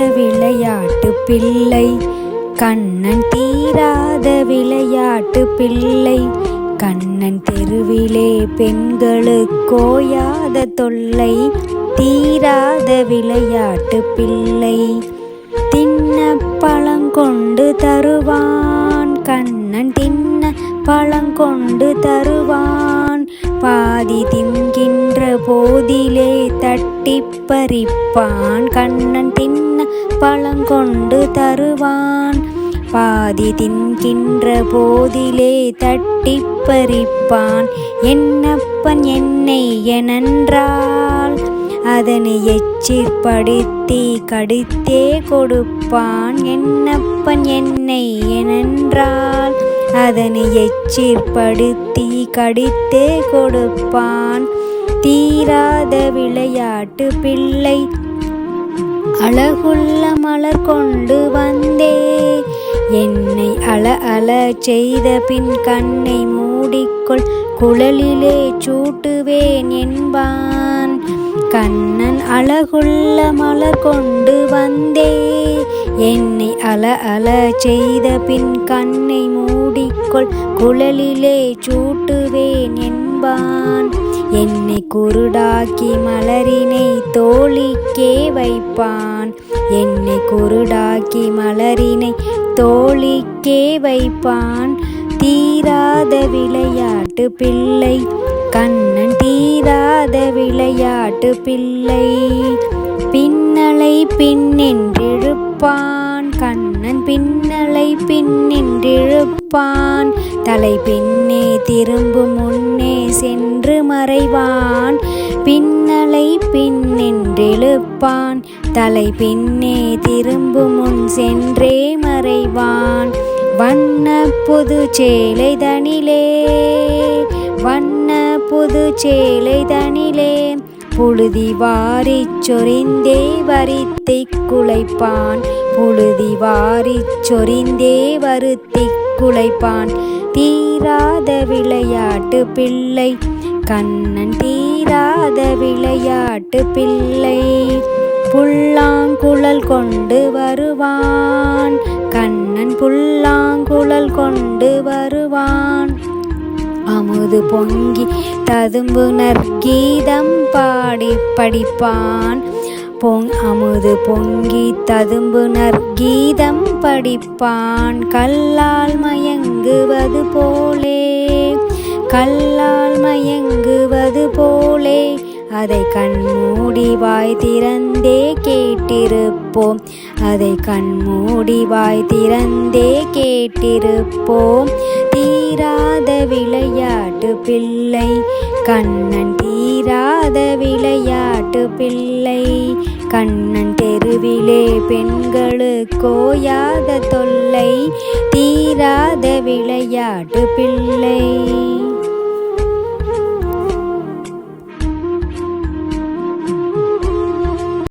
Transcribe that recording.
விளையாட்டு பிள்ளை கண்ணன் தீராத விளையாட்டு பிள்ளை. கண்ணன் தெருவிலே பெண்களுக்கோயாத தொல்லை தீராத விளையாட்டு பிள்ளை. தின்ன பழங்கொண்டு தருவான் கண்ணன் தின்ன பழங்கொண்டு தருவான். பாதி தின்கின்ற போதிலே தட்டி பறிப்பான் கண்ணன் தின்ன பழங்கொண்டு தருவான். பாதி தின்கின்ற போதிலே தட்டி பறிப்பான். என்னப்பன் என்னை எனன்றால் அதனை எச்சிற்படுத்தி கடித்தே கொடுப்பான். என்னப்பன் என்னை எனன்றால் அதனை எச்சிற்படுத்தி கடித்தே கொடுப்பான். தீராத விளையாட்டு பிள்ளை. அழகுள்ள மலர் கொண்டு வந்தே என்னை அழ அழ செய்த பின் கண்ணை மூடிக்கொள் குழலிலே சூட்டுவேன் என்பான். கண்ணன் அழகுள்ள மலர் கொண்டு வந்தே என்னை அழ அழ செய்த பின் கண்ணை மூடிக்கொள் குழலிலே சூட்டுவேன் என்பான். என்னை குருடாக்கி மலரினை தோளிக்கே வைப்பான். என்னை குருடாக்கி மலரினை தோளிக்கே வைப்பான். தீராத விளையாட்டு பிள்ளை கண்ணன் தீராத விளையாட்டு பிள்ளை. பின்னலை பின்னென்றிழுப்பான் கண்ணன் பின்னலை பின்னென்றிழுப்பான். தலை பின்னே திரும்பும் முன்னே சென்று மறைவான். பின்னலை பின்னென்றிழுப்பான் தலை பின்னே திரும்பும் முன் சென்றே மறைவான். வண்ண புது சேலை தனிலே வண்ண புது சேலை தனிலே புழுதி வாரிச் சொரிந்தே வருத்திக் குலைப்பான். புழுதி வாரிச் சொரிந்தே வருத்திக் குலைப்பான். தீராத விளையாட்டு பிள்ளை கண்ணன் தீராத விளையாட்டு பிள்ளை. புல்லாங்குழல் கொண்டு வருவான் கண்ணன் புல்லாங்குழல் கொண்டு வருவான். அமுது பொங்கி ததும்புனர் கீதம் பாடி படிப்பான். அமுது பொங்கி ததும்புனர் கீதம் படிப்பான். கல்லால் மயங்குவது போலே கல்லால் மயங்குவது போலே அதை கண்மூடி வாய் திறந்தே கேட்டிருப்போம். அதை கண்மூடி வாய் திறந்தே கேட்டிருப்போம். தீராத விளையாட்டு பிள்ளை கண்ணன் தீராத விளையாட்டு பிள்ளை. கண்ணன் தெருவிலே பெண்களுக்கோயாத தொல்லை தீராத விளையாட்டு பிள்ளை.